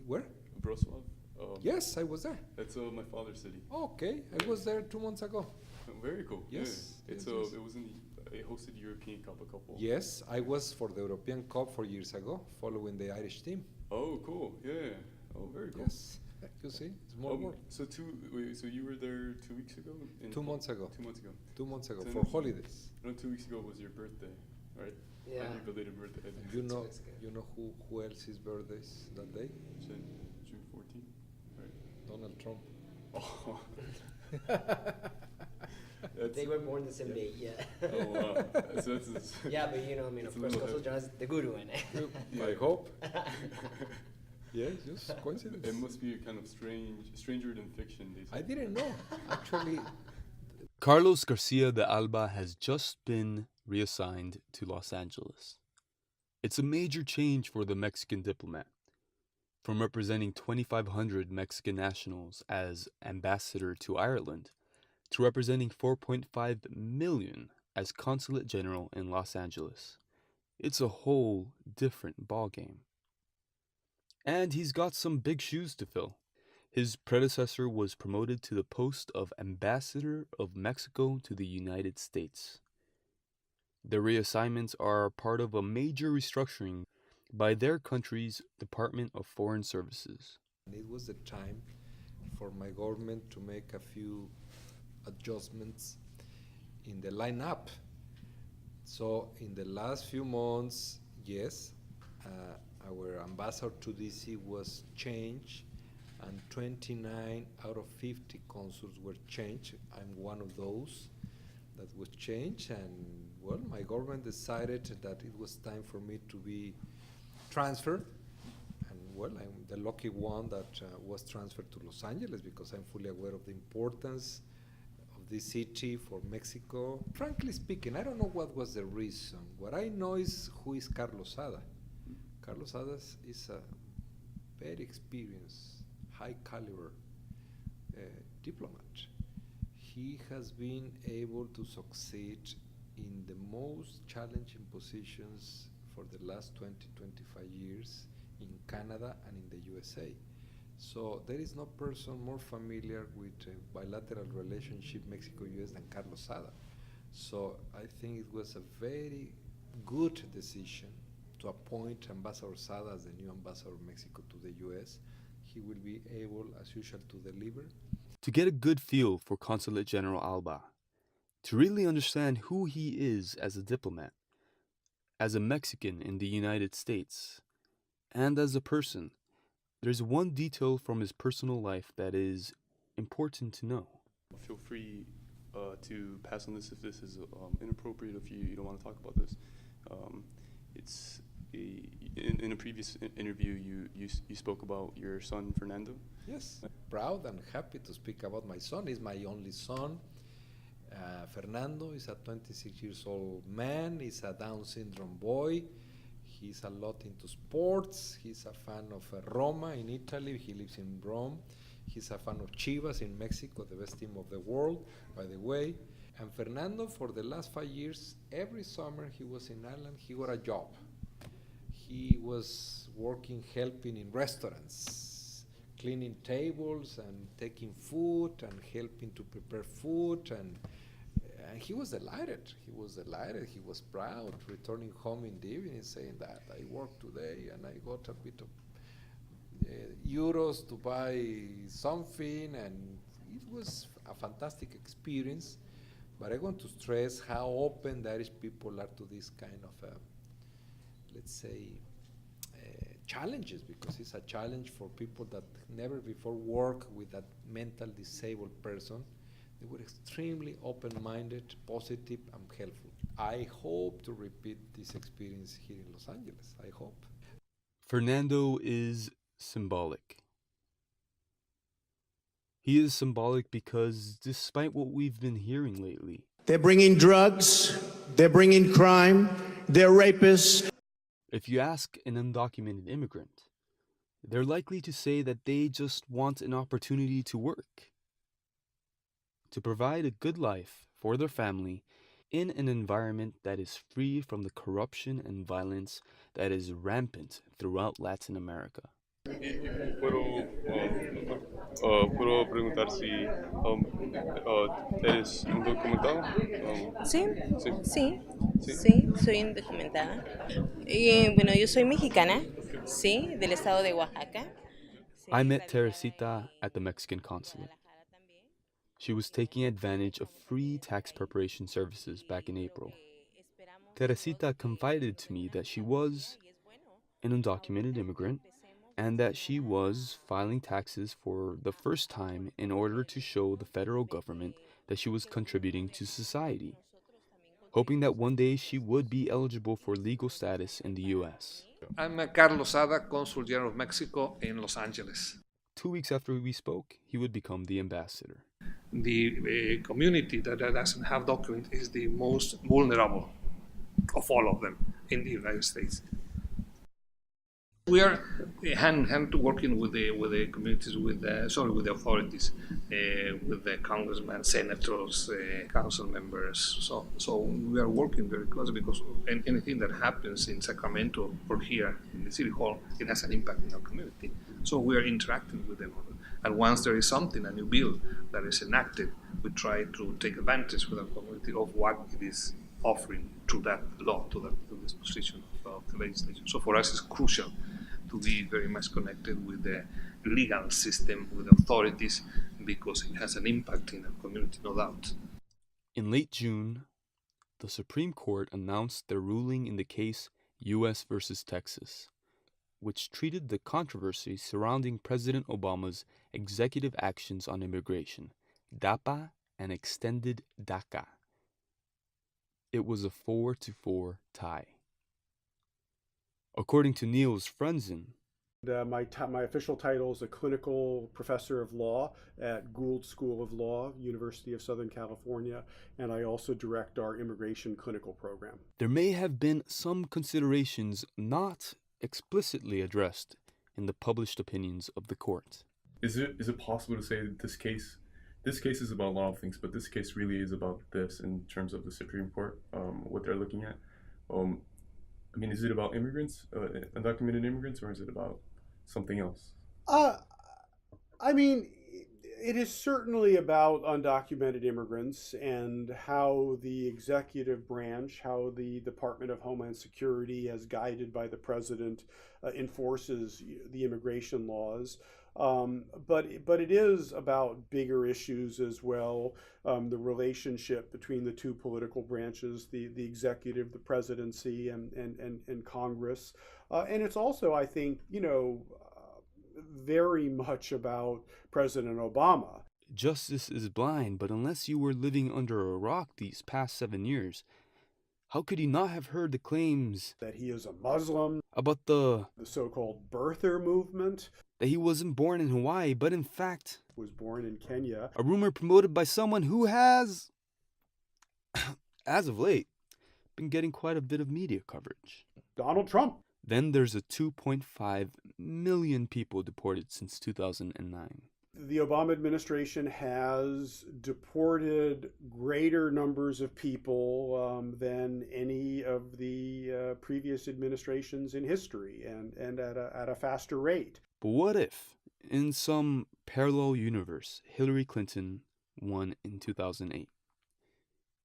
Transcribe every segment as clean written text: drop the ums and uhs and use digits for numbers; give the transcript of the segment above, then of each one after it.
Where? Wrocław. Yes, I was there. That's my father's city. Okay, I was there 2 months ago. Very cool. Yes. Yeah. It's yes. it was in the, it hosted European Cup a couple. Yes, I was for the European Cup 4 years ago, following the Irish team. Oh, cool. Yeah. Oh, very cool. Yes, you see, it's more work. So so you were there 2 weeks ago? 2 months ago. 2 months ago. 2 months ago So for holidays. No, 2 weeks ago was your birthday, right? Yeah. Happy belated birthday. And you know who else's birthdays that day? June 14th, right? Donald Trump. Oh. They were born the same day, yeah. Oh, wow. That's Yeah, but you know, I mean, of course, Kosovo has the guru in it. I hope. Yes, just coincidence. It must be a kind of stranger than fiction. I didn't know. Actually, Carlos Garcia de Alba has just been reassigned to Los Angeles. It's a major change for the Mexican diplomat. From representing 2,500 Mexican nationals as ambassador to Ireland, to representing 4.5 million as consulate general in Los Angeles. It's a whole different ballgame. And he's got some big shoes to fill. His predecessor was promoted to the post of Ambassador of Mexico to the United States. The reassignments are part of a major restructuring by their country's Department of Foreign Services. it was the time for my government to make a few adjustments in the lineup. So in the last few months, yes, our ambassador to DC was changed, and 29 out of 50 consuls were changed. I'm one of those that was changed, and well, my government decided that it was time for me to be transferred. And well, I'm the lucky one that was transferred to Los Angeles, because I'm fully aware of the importance of this city for Mexico. Frankly speaking, I don't know what was the reason. What I know is who is Carlos Sada. Carlos Sada is a very experienced, high caliber diplomat. He has been able to succeed in the most challenging positions for the last 20-25 years in Canada and in the USA. So there is no person more familiar with bilateral relationship Mexico-US than Carlos Sada. So I think it was a very good decision to appoint Ambassador Sada as the new ambassador of Mexico to the US. He will be able, as usual, to deliver. To get a good feel for Consulate General Alba, to really understand who he is as a diplomat, as a Mexican in the United States, and as a person, there's one detail from his personal life that is important to know. Feel free to pass on this if this is inappropriate, if you don't want to talk about this. It's in a previous interview, you spoke about your son, Fernando. Yes, proud and happy to speak about my son. He's my only son. Fernando is a 26 years old man. He's a Down syndrome boy. He's a lot into sports. He's a fan of Roma in Italy. He lives in Rome. He's a fan of Chivas in Mexico, the best team of the world, by the way. And Fernando, for the last 5 years, every summer he was in Ireland, he got a job. He was working, helping in restaurants, cleaning tables and taking food and helping to prepare food, and he was delighted. He was delighted. He was proud, returning home in the evening saying that I worked today and I got a bit of euros to buy something, and it was a fantastic experience. But I want to stress how open the Irish people are to this kind of, let's say, challenges, because it's a challenge for people that never before worked with a mental disabled person. They were extremely open-minded, positive, and helpful. I hope to repeat this experience here in Los Angeles. I hope. Fernando is symbolic. He is symbolic because despite what we've been hearing lately, they're bringing drugs, they're bringing crime, they're rapists. If you ask an undocumented immigrant, they're likely to say that they just want an opportunity to work, to provide a good life for their family in an environment that is free from the corruption and violence that is rampant throughout Latin America. Puedo preguntar si eres indocumentado. Sí, Sí, sí, sí. sí, soy indocumentada. Bueno, yo soy mexicana, sí, del estado de Oaxaca. I Sí, met radicada Teresita at the Mexican en consulate. Guadalajara también. She was Y bueno, taking pues advantage of vamos a free tener esta tax caída. preparation services back in Y lo April. que esperamos todos Teresita que confided nos to den me una that she justicia was y es bueno an undocumented ahorita que immigrant empecemos and más que that she nada was filing taxes for the first time in order to show the federal government that she was que bueno, nos contributing to reconozcan que society, nosotros también hoping that contribuimos a one sus day she would impuestos be eligible y for eso es legal muy status in importante the para US. mí. I'm Carlos Sada, Consul General of Mexico in Los Angeles. 2 weeks after we spoke, he would become the ambassador. The community that doesn't have documents is the most vulnerable of all of them in the United States. We are hand in hand working with the communities, with the authorities, with the congressmen, senators, council members. So we are working very closely because anything that happens in Sacramento or here in the city hall, it has an impact in our community. So we are interacting with them. And once there is something, a new bill that is enacted, we try to take advantage with our community of what it is offering to that law, to this position of the legislation. So for us, it's crucial to be very much connected with the legal system, with authorities, because it has an impact in our community, no doubt. In late June, the Supreme Court announced their ruling in the case U.S. versus Texas, which treated the controversy surrounding President Obama's executive actions on immigration, DAPA and extended DACA. It was a 4-4 tie. According to Niels Frenzen, My official title is a clinical professor of law at Gould School of Law, University of Southern California, and I also direct our immigration clinical program. there may have been some considerations not explicitly addressed in the published opinions of the court. Is it possible to say that this case is about a lot of things, but this case really is about this in terms of the Supreme Court, what they're looking at? I mean, is it about immigrants, undocumented immigrants, or is it about something else? I mean, it is certainly about undocumented immigrants and how the executive branch, how the Department of Homeland Security, as guided by the president, enforces the immigration laws. But it is about bigger issues as well. The relationship between the two political branches, the executive, the presidency, and Congress. And it's also, I think, very much about President Obama. Justice is blind, but unless you were living under a rock these past 7 years, how could he not have heard the claims That he is a Muslim, about the so-called birther movement, that he wasn't born in Hawaii, but in fact, was born in Kenya. a rumor promoted by someone who has, as of late, been getting quite a bit of media coverage. Donald Trump. Then there's the 2.5 million people deported since 2009. The Obama administration has deported greater numbers of people than any of the previous administrations in history, and at a faster rate. But what if, in some parallel universe, Hillary Clinton won in 2008?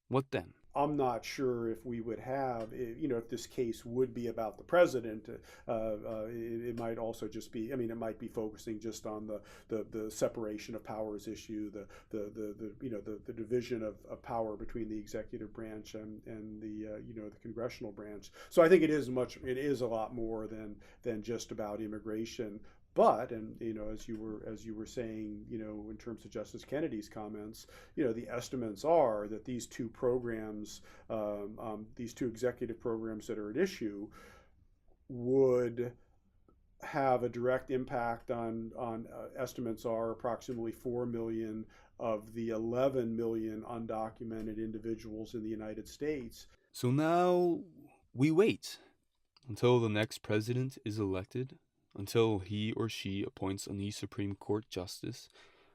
What then? I'm not sure if we would have, if this case would be about the president. It might also just be, it might be focusing just on the separation of powers issue, the division of power between the executive branch and the congressional branch. So I think it is a lot more than just about immigration. But, and as you were saying, in terms of Justice Kennedy's comments, the estimates are that these two programs, these two executive programs that are at issue, would have a direct impact on estimates are approximately 4 million of the 11 million undocumented individuals in the United States. So now we wait until the next president is elected, until he or she appoints a new Supreme Court justice,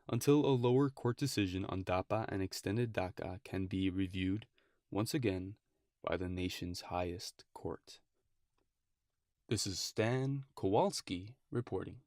until a lower court decision on DAPA and extended DACA can be reviewed once again by the nation's highest court. This is Stan Kowalski reporting.